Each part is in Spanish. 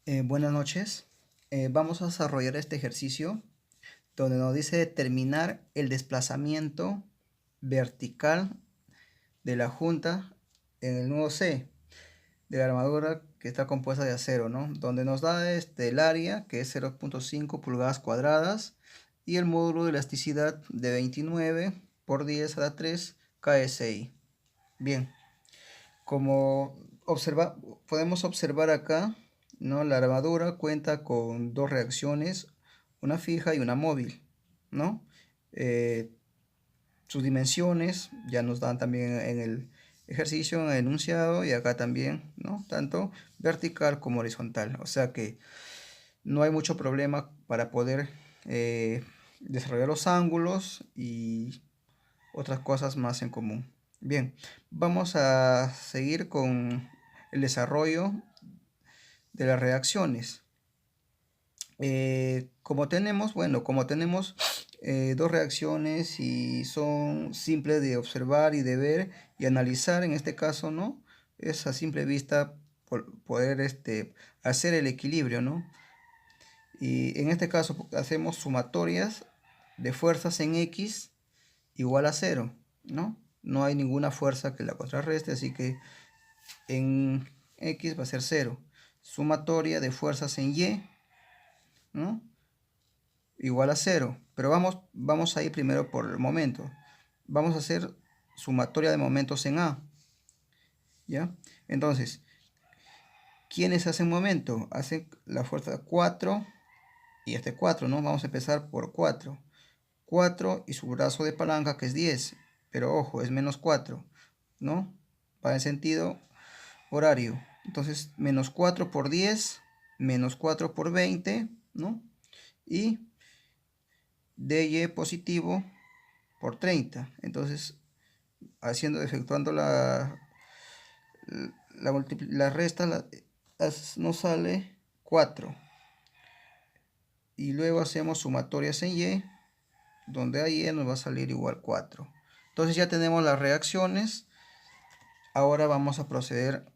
Buenas noches. Vamos a desarrollar este ejercicio donde nos dice determinar el desplazamiento vertical de la junta en el nudo C de la armadura que está compuesta de acero, ¿no? Donde nos da el área, que es 0.5 pulgadas cuadradas, y el módulo de elasticidad de 29 por 10 a la 3 KSI. Bien, como podemos observar acá, ¿no? La armadura cuenta con dos reacciones, una fija y una móvil, ¿no? Eh, Sus dimensiones ya nos dan también en el ejercicio, en el enunciado, y acá también, ¿no? Tanto vertical como horizontal. O sea que no hay mucho problema para poder desarrollar los ángulos y otras cosas más en común. Bien, vamos a seguir con el desarrollo de las reacciones. Como tenemos dos reacciones y son simples de observar y de ver y analizar, en este caso, ¿no? Es a simple vista poder hacer el equilibrio, ¿no? Y en este caso hacemos sumatorias de fuerzas en X igual a 0, ¿no? No hay ninguna fuerza que la contrarreste, así que en X va a ser 0. Sumatoria de fuerzas en Y, ¿no? Igual a 0. Pero vamos a ir primero por el momento. Vamos a hacer sumatoria de momentos en A. ¿Ya? Entonces, ¿quiénes hacen momento? Hacen la fuerza 4 y 4, ¿no? Vamos a empezar por 4. 4 y su brazo de palanca, que es 10. Pero ojo, es menos 4, ¿no? Va en sentido horario. Entonces, menos 4 por 10, menos 4 por 20, ¿no? Y dy positivo por 30. Entonces, efectuando la resta, nos sale 4. Y luego hacemos sumatorias en y, donde a y nos va a salir igual 4. Entonces ya tenemos las reacciones. Ahora vamos a proceder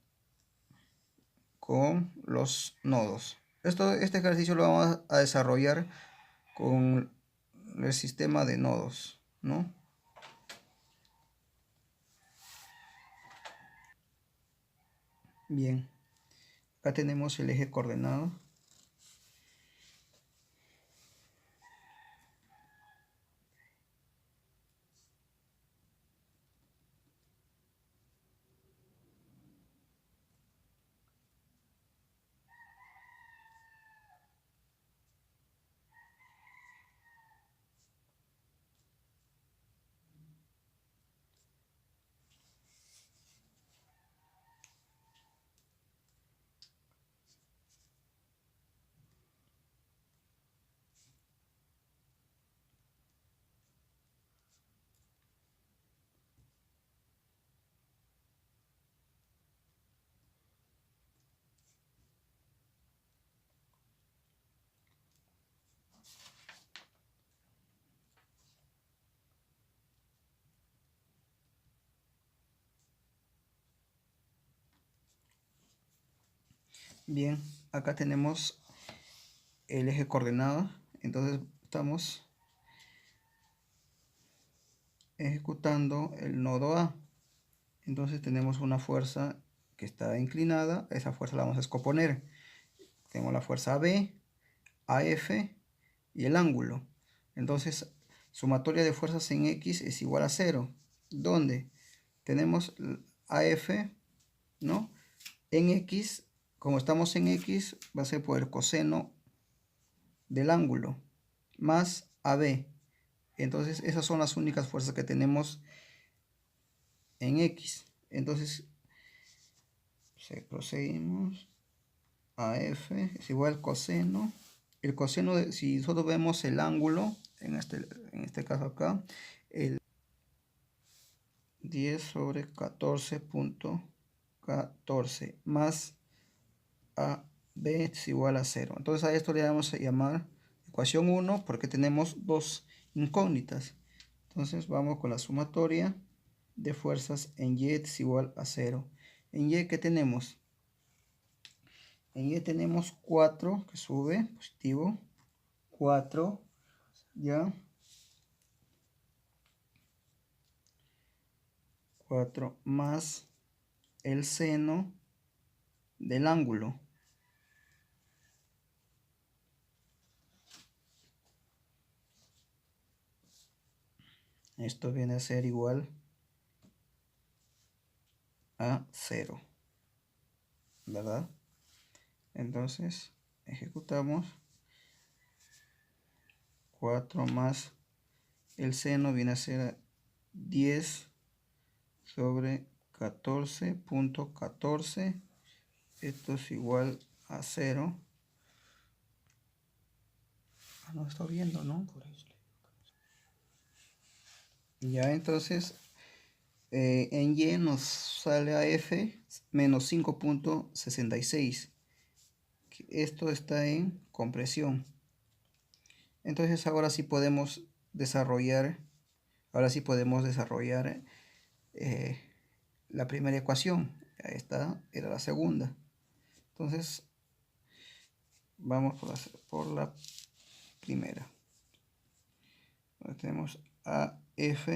con los nodos. Este ejercicio lo vamos a desarrollar con el sistema de nodos, ¿no? Bien, acá tenemos el eje coordenado. Bien, acá tenemos el eje coordenado. Entonces estamos ejecutando el nodo A. Entonces tenemos una fuerza que está inclinada. Esa fuerza la vamos a exponer. Tenemos la fuerza B, AF y el ángulo. Entonces, sumatoria de fuerzas en X es igual a 0. ¿Dónde? Tenemos AF, ¿no? En X, como estamos en X, va a ser por el coseno del ángulo más AB. Entonces, esas son las únicas fuerzas que tenemos en X. Entonces, proseguimos. AF es igual al coseno. El coseno, si nosotros vemos el ángulo, en este caso acá, el 10 sobre 14.14 más AB es igual a 0. Entonces a esto le vamos a llamar ecuación 1 porque tenemos dos incógnitas. Entonces vamos con la sumatoria de fuerzas en Y es igual a 0. En Y, ¿qué tenemos? En Y tenemos 4 que sube, positivo. 4, ya. 4 más el seno del ángulo. Esto viene a ser igual a 0, ¿verdad? Entonces, ejecutamos. 4 más el seno viene a ser 10 sobre 14.14. Esto es igual a 0. No está viendo, ¿no? Ya, entonces, en Y nos sale a F menos 5.66. Esto está en compresión. Entonces ahora sí podemos desarrollar, la primera ecuación. Esta era la segunda. Entonces vamos por la primera. Ahora tenemos AF,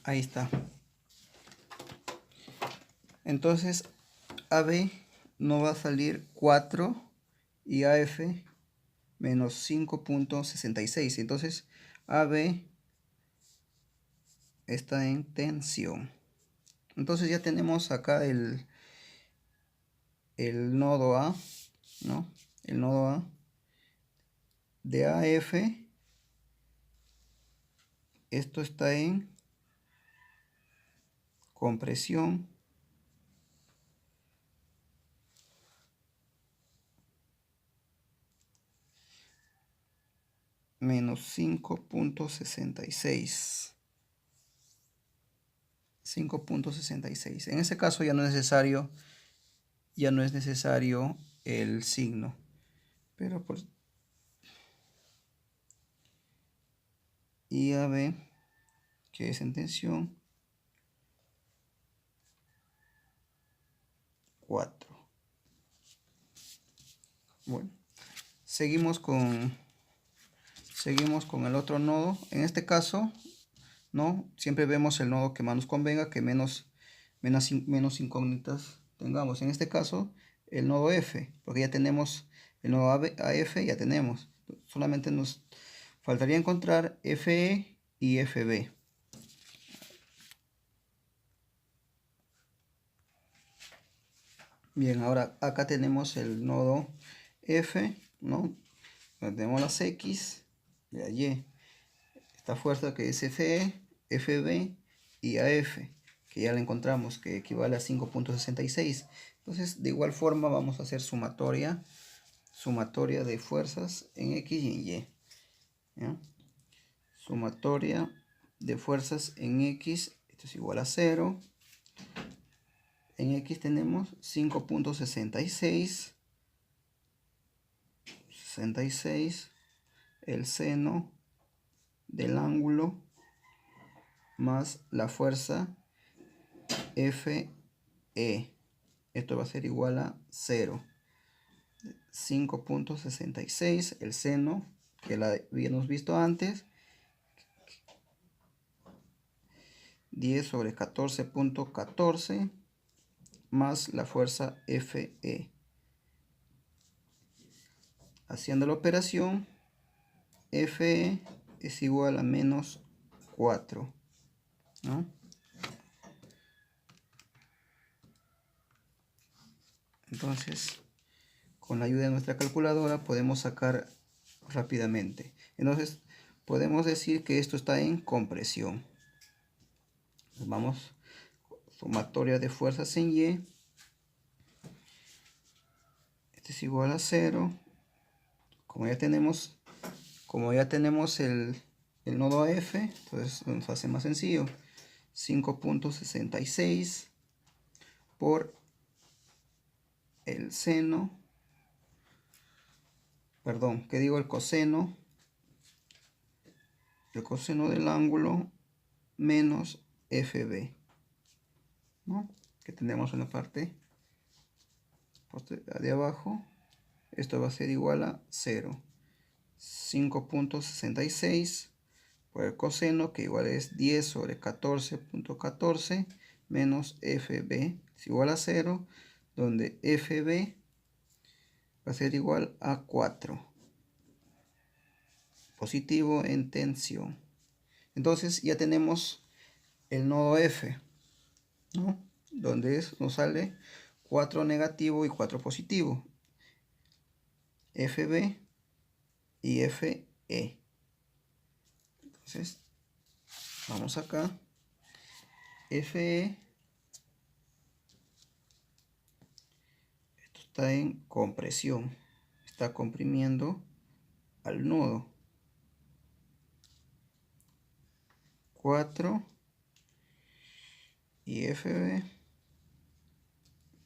ahí está. Entonces AB no va a salir 4 y AF menos 5.66. Entonces AB está en tensión. Entonces ya tenemos acá el nodo A, ¿no? El nodo A de AF. Esto está en compresión. Menos 5.66. 5.66. En ese caso ya no es necesario el signo. Pero por IAB, que es en tensión, 4. Bueno, seguimos con el otro nodo. En este caso, ¿no? Siempre vemos el nodo que más nos convenga, que menos incógnitas tengamos. En este caso, el nodo F, porque ya tenemos el nodo AF, ya tenemos. Solamente nos faltaría encontrar FE y FB. Bien, ahora acá tenemos el nodo F, ¿no? Tenemos las X, y Y. Esta fuerza que es FE, FB y AF, que ya la encontramos, que equivale a 5.66. Entonces, de igual forma vamos a hacer sumatoria de fuerzas en X y en Y. ¿Ya? Sumatoria de fuerzas en X, esto es igual a 0. En X tenemos 5.66. 66, el seno del ángulo más la fuerza FE. Esto va a ser igual a 0. 5.66, el seno, que la habíamos visto antes, 10 sobre 14.14 más la fuerza FE. Haciendo la operación, FE es igual a menos 4, ¿no? Entonces, con la ayuda de nuestra calculadora podemos sacar rápidamente. Entonces podemos decir que esto está en compresión. Vamos, sumatoria de fuerzas en Y. Este es igual a 0. Como ya tenemos el nodo F, entonces nos hace más sencillo. 5.66 por el seno, perdón, ¿qué digo? El coseno del ángulo menos FB, ¿no? Que tenemos en la parte de abajo. Esto va a ser igual a 0. 5.66 por el coseno, que igual es 10 sobre 14.14 menos FB es igual a 0, donde FB va a ser igual a 4, positivo en tensión. Entonces ya tenemos el nodo F, ¿no? Donde nos sale 4 negativo y 4 positivo, FB y FE. Entonces vamos acá, FE, esto está en compresión, está comprimiendo al nodo. 4 y FB,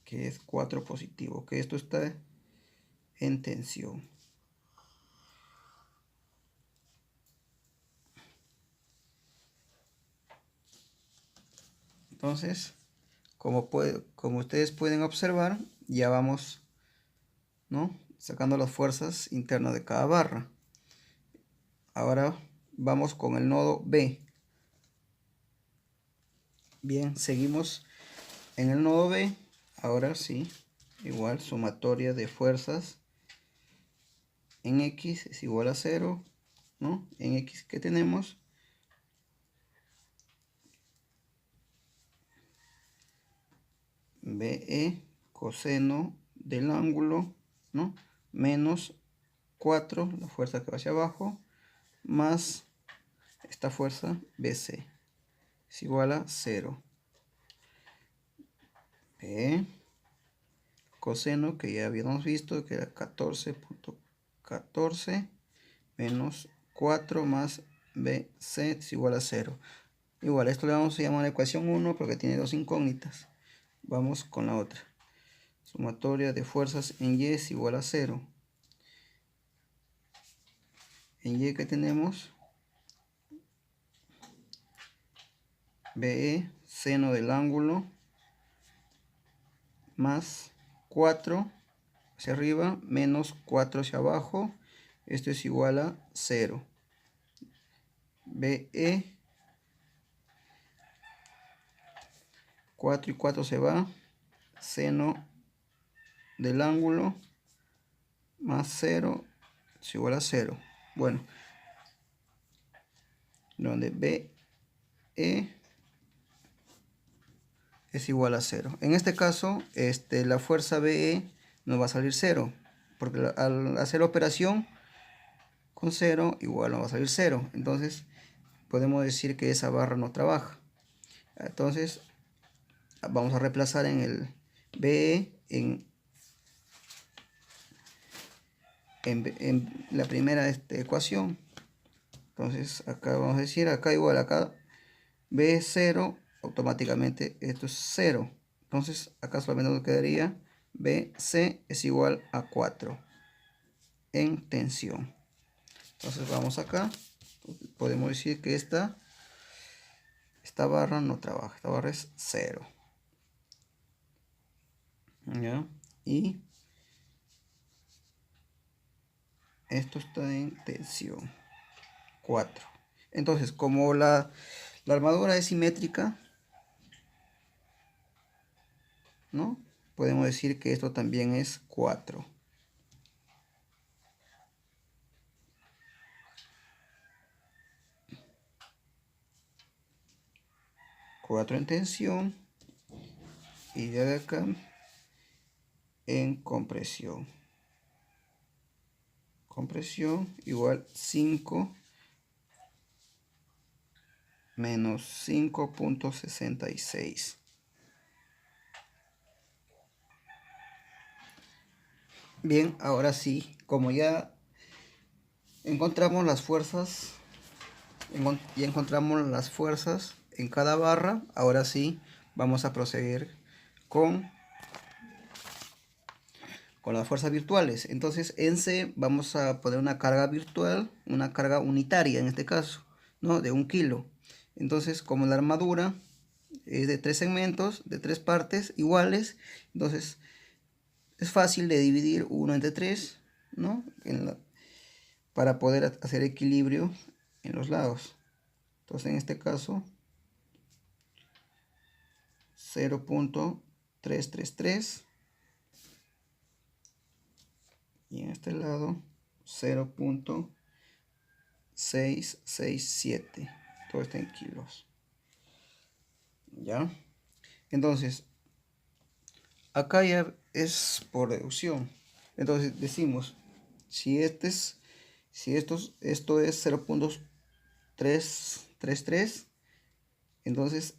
que es 4 positivo, que esto está en tensión. Entonces, como ustedes pueden observar, ya vamos, ¿no?, sacando las fuerzas internas de cada barra. Ahora vamos con el nodo B. Bien, seguimos en el nodo B. Ahora sí, igual sumatoria de fuerzas en X es igual a 0, ¿no? En X, ¿qué tenemos? BE, coseno del ángulo, ¿no?, menos 4, la fuerza que va hacia abajo, más esta fuerza BC es igual a 0. B, coseno, que ya habíamos visto que era 14.14 menos 4 más BC es igual a 0. Igual, esto le vamos a llamar la ecuación 1 porque tiene dos incógnitas. Vamos con la otra. Sumatoria de fuerzas en Y es igual a 0. En Y, que tenemos BE, seno del ángulo, más 4 hacia arriba, menos 4 hacia abajo. Esto es igual a 0. BE, 4 y 4 se va, seno del ángulo más 0 es igual a 0. Bueno, donde BE es igual a 0. En este caso, la fuerza BE nos va a salir 0, porque al hacer la operación con 0, igual nos va a salir 0. Entonces, podemos decir que esa barra no trabaja. Entonces, vamos a reemplazar en el BE en la primera ecuación. Entonces, acá vamos a decir, acá igual, acá B es 0, automáticamente esto es 0. Entonces, acá solamente nos quedaría BC es igual a 4 en tensión. Entonces, vamos acá. Podemos decir que esta barra no trabaja, esta barra es 0. ¿Ya? Y esto está en tensión 4. Entonces, como la armadura es simétrica, ¿no?, podemos decir que esto también es 4. 4 en tensión y de acá en compresión. compresión igual 5 menos 5.66. Bien, ahora sí, como ya encontramos las fuerzas, en cada barra, ahora sí vamos a proceder con las fuerzas virtuales. Entonces en C vamos a poner una carga virtual, una carga unitaria en este caso, ¿no? De 1 kilo. Entonces, como la armadura es de 3 segmentos, de 3 partes iguales, entonces es fácil de dividir 1 entre 3, ¿no? Para poder hacer equilibrio en los lados. Entonces en este caso 0.333 y en este lado 0.667. Todo está en kilos. ¿Ya? Entonces, acá ya es por deducción. Entonces decimos, esto es 0.333, entonces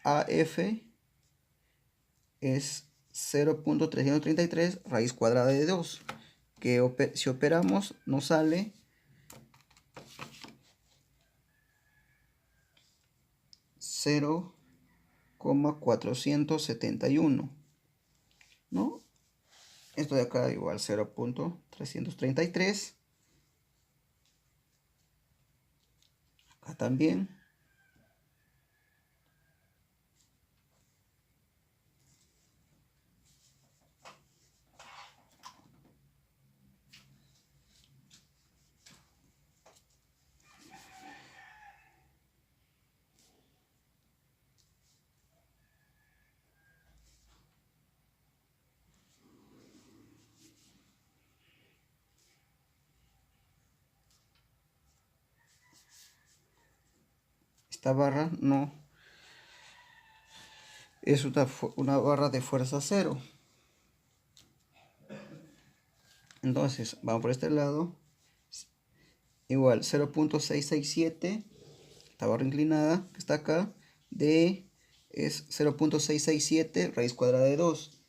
AF es 0.333 raíz cuadrada de 2, que si operamos nos sale 0,471, ¿no? Esto de acá igual 0.333. Acá también. Esta barra no es una barra de fuerza 0. Entonces, vamos por este lado. Igual 0.667, esta barra inclinada que está acá, de es 0.667 raíz cuadrada de 2,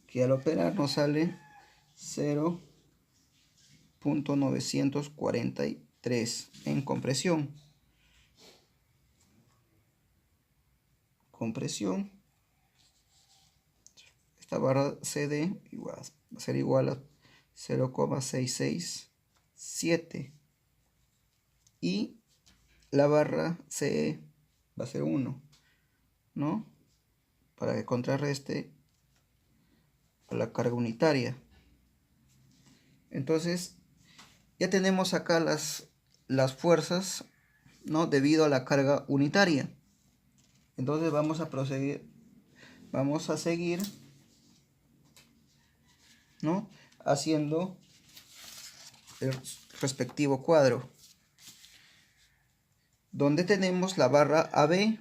que al operar nos sale 0.943 en compresión. Esta barra CD va a ser igual a 0,667 y la barra CE va a ser 1, ¿no? Para que contrarreste a la carga unitaria. Entonces ya tenemos acá las fuerzas, ¿no? Debido a la carga unitaria. Entonces vamos a seguir, ¿no? Haciendo el respectivo cuadro, donde tenemos la barra AB,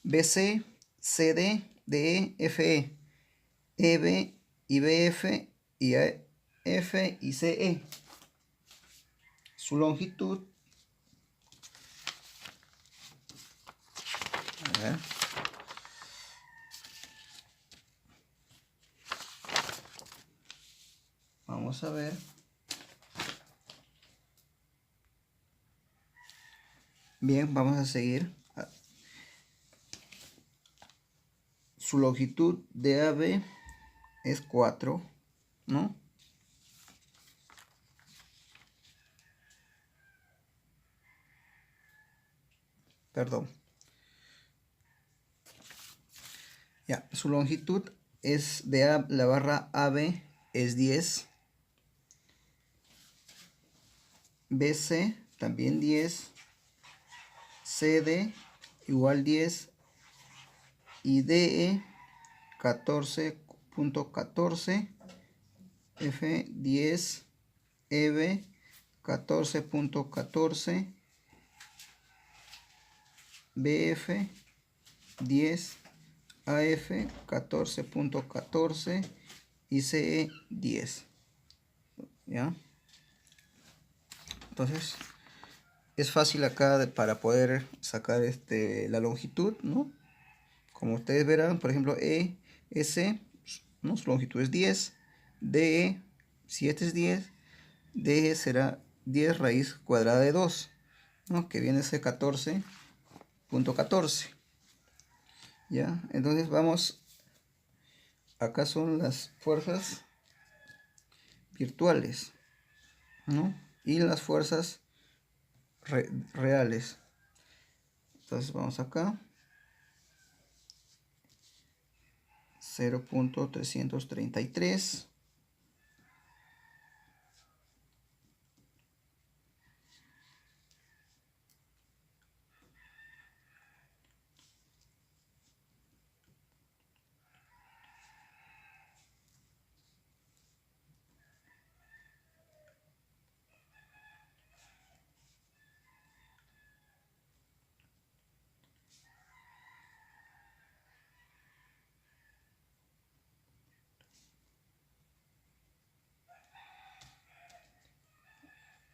BC, CD, DE, FE, EB y BF y AF y CE. Su longitud, a ver, vamos a ver. Bien, vamos a seguir. Su longitud de AB es 4, ¿no? Perdón. Ya, su longitud es de la barra AB es 10. BC también 10. CD igual 10. Y DE 14.14. F 10. EB 14.14. BF 10. AF 14.14 y CE 10. ¿ya? Entonces es fácil acá para poder sacar la longitud, ¿no? Como ustedes verán, por ejemplo, ES, ¿no? Su longitud es 10, DE, si este es 10, DE será 10 raíz cuadrada de 2, ¿no? Que viene a ser 14.14. ¿Ya? Entonces vamos, acá son las fuerzas virtuales, ¿no? Y las fuerzas reales. Entonces vamos acá, 0.333.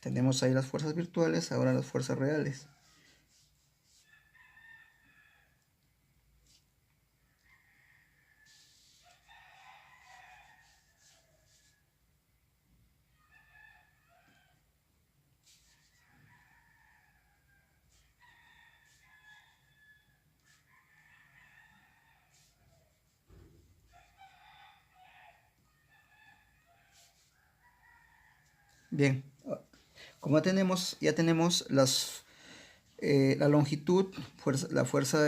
Tenemos ahí las fuerzas virtuales, ahora las fuerzas reales. Bien, como ya tenemos la longitud, la fuerza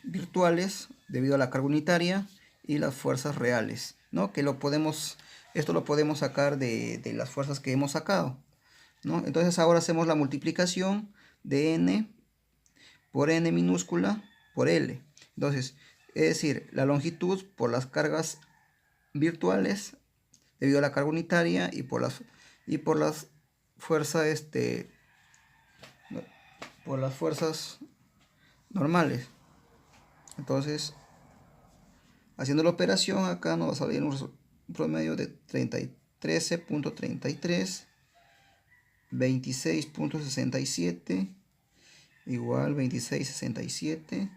virtuales debido a la carga unitaria y las fuerzas reales, ¿no? Esto lo podemos sacar de las fuerzas que hemos sacado, ¿no? Entonces ahora hacemos la multiplicación de n por n minúscula por L. Entonces, es decir, la longitud por las cargas virtuales debido a la carga unitaria y por las fuerzas por las fuerzas normales. Entonces, haciendo la operación acá nos va a salir un promedio de 13.33, 26.67 igual 26.67,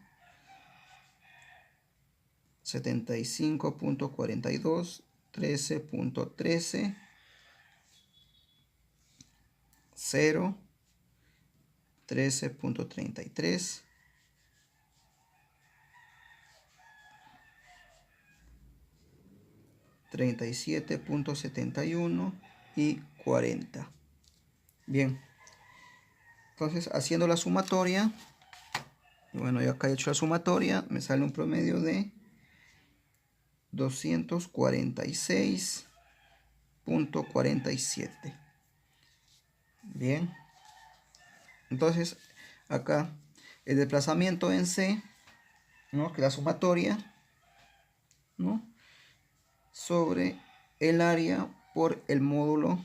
75.42, 13.13, 0, 13.33, 37.71 y 40. Bien, entonces haciendo la sumatoria, bueno, yo acá he hecho la sumatoria, me sale un promedio de 246.47. Bien, entonces acá el desplazamiento en C, ¿no? Que la sumatoria, ¿no? Sobre el área por el módulo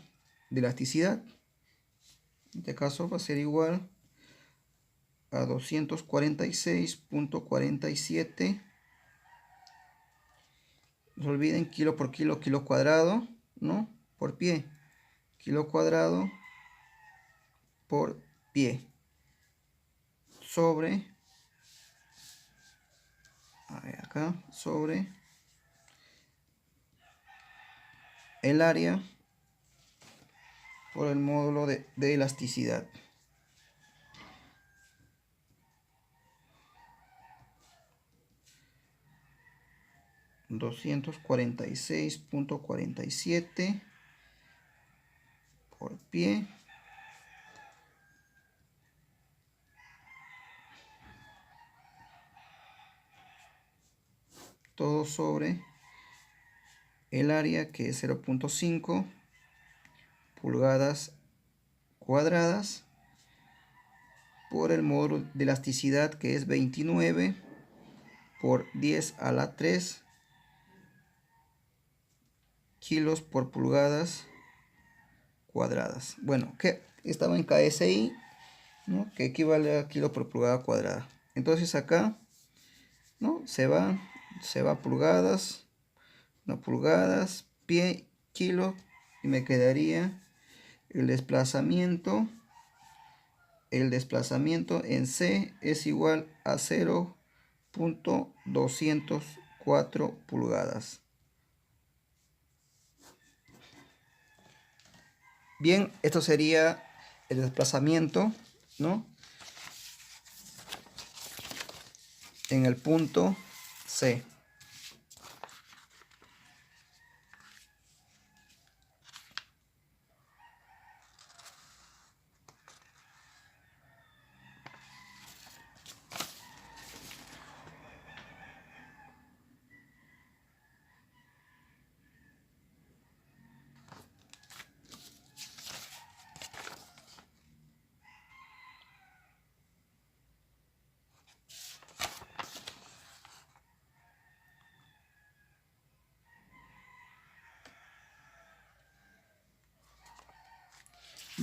de elasticidad. En este caso va a ser igual a 246.47. No se olviden, kilo por kilo, kilo cuadrado, ¿no? Por pie. Kilo cuadrado por pie. Sobre, a ver acá, sobre el área por el módulo de elasticidad. $246.47 por pie todo sobre el área, que es 0.5 pulgadas cuadradas, por el módulo de elasticidad, que es 29 por 10 a la 3 kilos por pulgadas cuadradas. Bueno, que estaba en KSI, ¿no? Que equivale a kilo por pulgada cuadrada. Entonces acá, ¿no? Se va pulgadas, no pulgadas, pie, kilo y me quedaría el desplazamiento en C es igual a 0.204 pulgadas. Bien, esto sería el desplazamiento, ¿no?, en el punto C.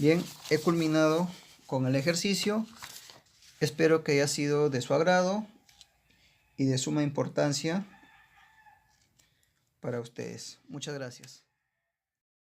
Bien, he culminado con el ejercicio. Espero que haya sido de su agrado y de suma importancia para ustedes. Muchas gracias.